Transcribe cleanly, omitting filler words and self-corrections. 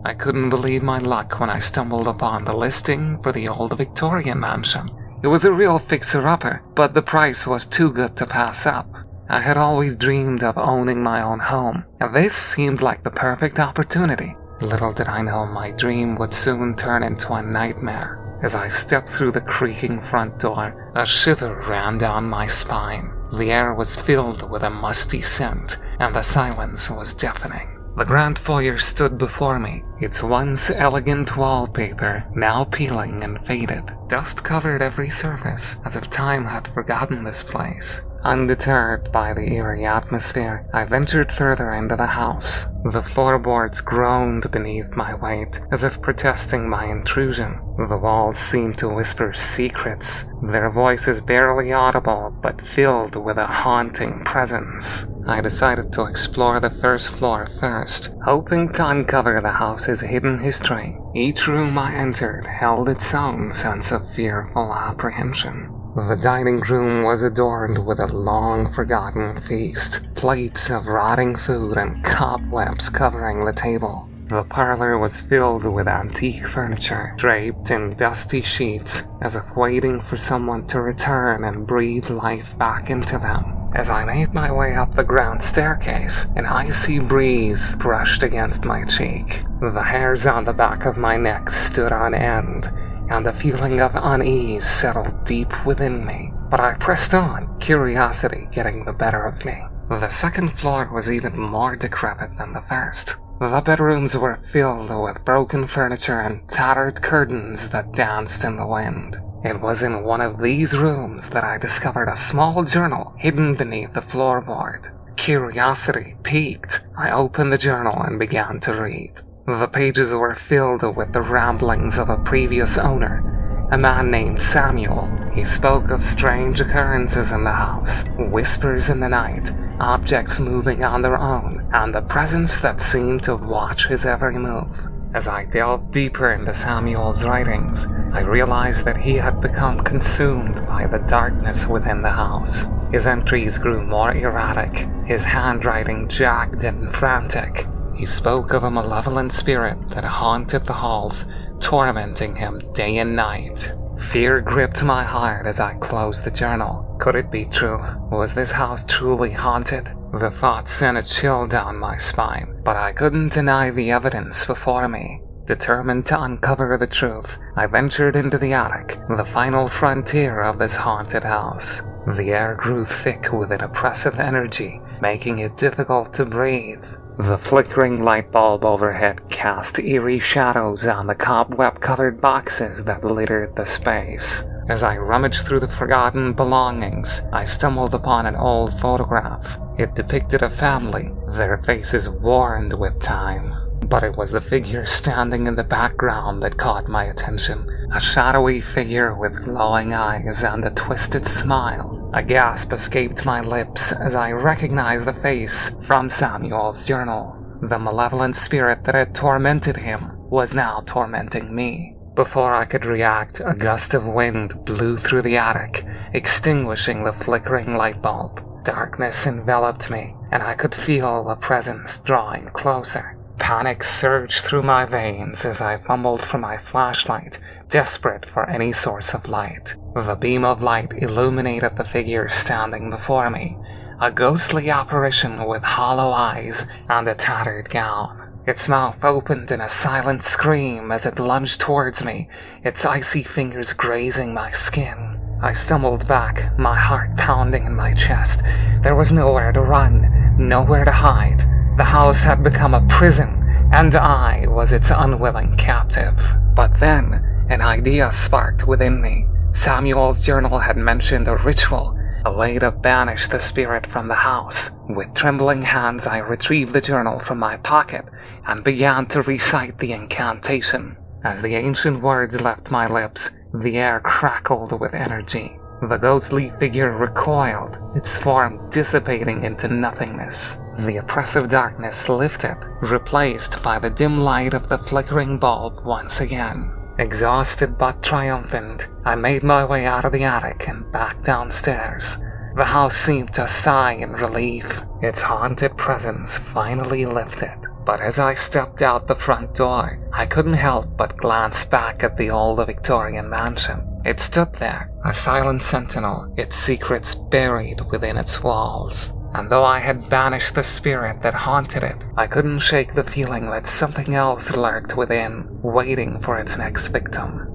I couldn't believe my luck when I stumbled upon the listing for the old Victorian mansion. It was a real fixer-upper, but the price was too good to pass up. I had always dreamed of owning my own home, and this seemed like the perfect opportunity. Little did I know my dream would soon turn into a nightmare. As I stepped through the creaking front door, a shiver ran down my spine. The air was filled with a musty scent, and the silence was deafening. The grand foyer stood before me, its once elegant wallpaper now peeling and faded. Dust covered every surface, as if time had forgotten this place. Undeterred by the eerie atmosphere, I ventured further into the house. The floorboards groaned beneath my weight, as if protesting my intrusion. The walls seemed to whisper secrets, their voices barely audible but filled with a haunting presence. I decided to explore the first floor first, hoping to uncover the house's hidden history. Each room I entered held its own sense of fearful apprehension. The dining room was adorned with a long-forgotten feast, plates of rotting food and cobwebs covering the table. The parlor was filled with antique furniture, draped in dusty sheets, as if waiting for someone to return and breathe life back into them. As I made my way up the grand staircase, an icy breeze brushed against my cheek. The hairs on the back of my neck stood on end, and a feeling of unease settled deep within me. But I pressed on, curiosity getting the better of me. The second floor was even more decrepit than the first. The bedrooms were filled with broken furniture and tattered curtains that danced in the wind. It was in one of these rooms that I discovered a small journal hidden beneath the floorboard. Curiosity piqued. I opened the journal and began to read. The pages were filled with the ramblings of a previous owner, a man named Samuel. He spoke of strange occurrences in the house, whispers in the night, objects moving on their own, and a presence that seemed to watch his every move. As I delved deeper into Samuel's writings, I realized that he had become consumed by the darkness within the house. His entries grew more erratic, his handwriting jagged and frantic. He spoke of a malevolent spirit that haunted the halls, tormenting him day and night. Fear gripped my heart as I closed the journal. Could it be true? Was this house truly haunted? The thought sent a chill down my spine, but I couldn't deny the evidence before me. Determined to uncover the truth, I ventured into the attic, the final frontier of this haunted house. The air grew thick with an oppressive energy, making it difficult to breathe. The flickering light bulb overhead cast eerie shadows on the cobweb-covered boxes that littered the space. As I rummaged through the forgotten belongings, I stumbled upon an old photograph. It depicted a family, their faces worn with time. But it was the figure standing in the background that caught my attention. A shadowy figure with glowing eyes and a twisted smile. A gasp escaped my lips as I recognized the face from Samuel's journal. The malevolent spirit that had tormented him was now tormenting me. Before I could react, a gust of wind blew through the attic, extinguishing the flickering light bulb. Darkness enveloped me, and I could feel a presence drawing closer. Panic surged through my veins as I fumbled for my flashlight, desperate for any source of light. The beam of light illuminated the figure standing before me, a ghostly apparition with hollow eyes and a tattered gown. Its mouth opened in a silent scream as it lunged towards me, its icy fingers grazing my skin. I stumbled back, my heart pounding in my chest. There was nowhere to run, nowhere to hide. The house had become a prison, and I was its unwilling captive. But then, an idea sparked within me. Samuel's journal had mentioned a ritual, a way to banish the spirit from the house. With trembling hands, I retrieved the journal from my pocket and began to recite the incantation. As the ancient words left my lips, the air crackled with energy. The ghostly figure recoiled, its form dissipating into nothingness. The oppressive darkness lifted, replaced by the dim light of the flickering bulb once again. Exhausted but triumphant, I made my way out of the attic and back downstairs. The house seemed to sigh in relief, its haunted presence finally lifted. But as I stepped out the front door, I couldn't help but glance back at the old Victorian mansion. It stood there, a silent sentinel, its secrets buried within its walls. And though I had banished the spirit that haunted it, I couldn't shake the feeling that something else lurked within, waiting for its next victim.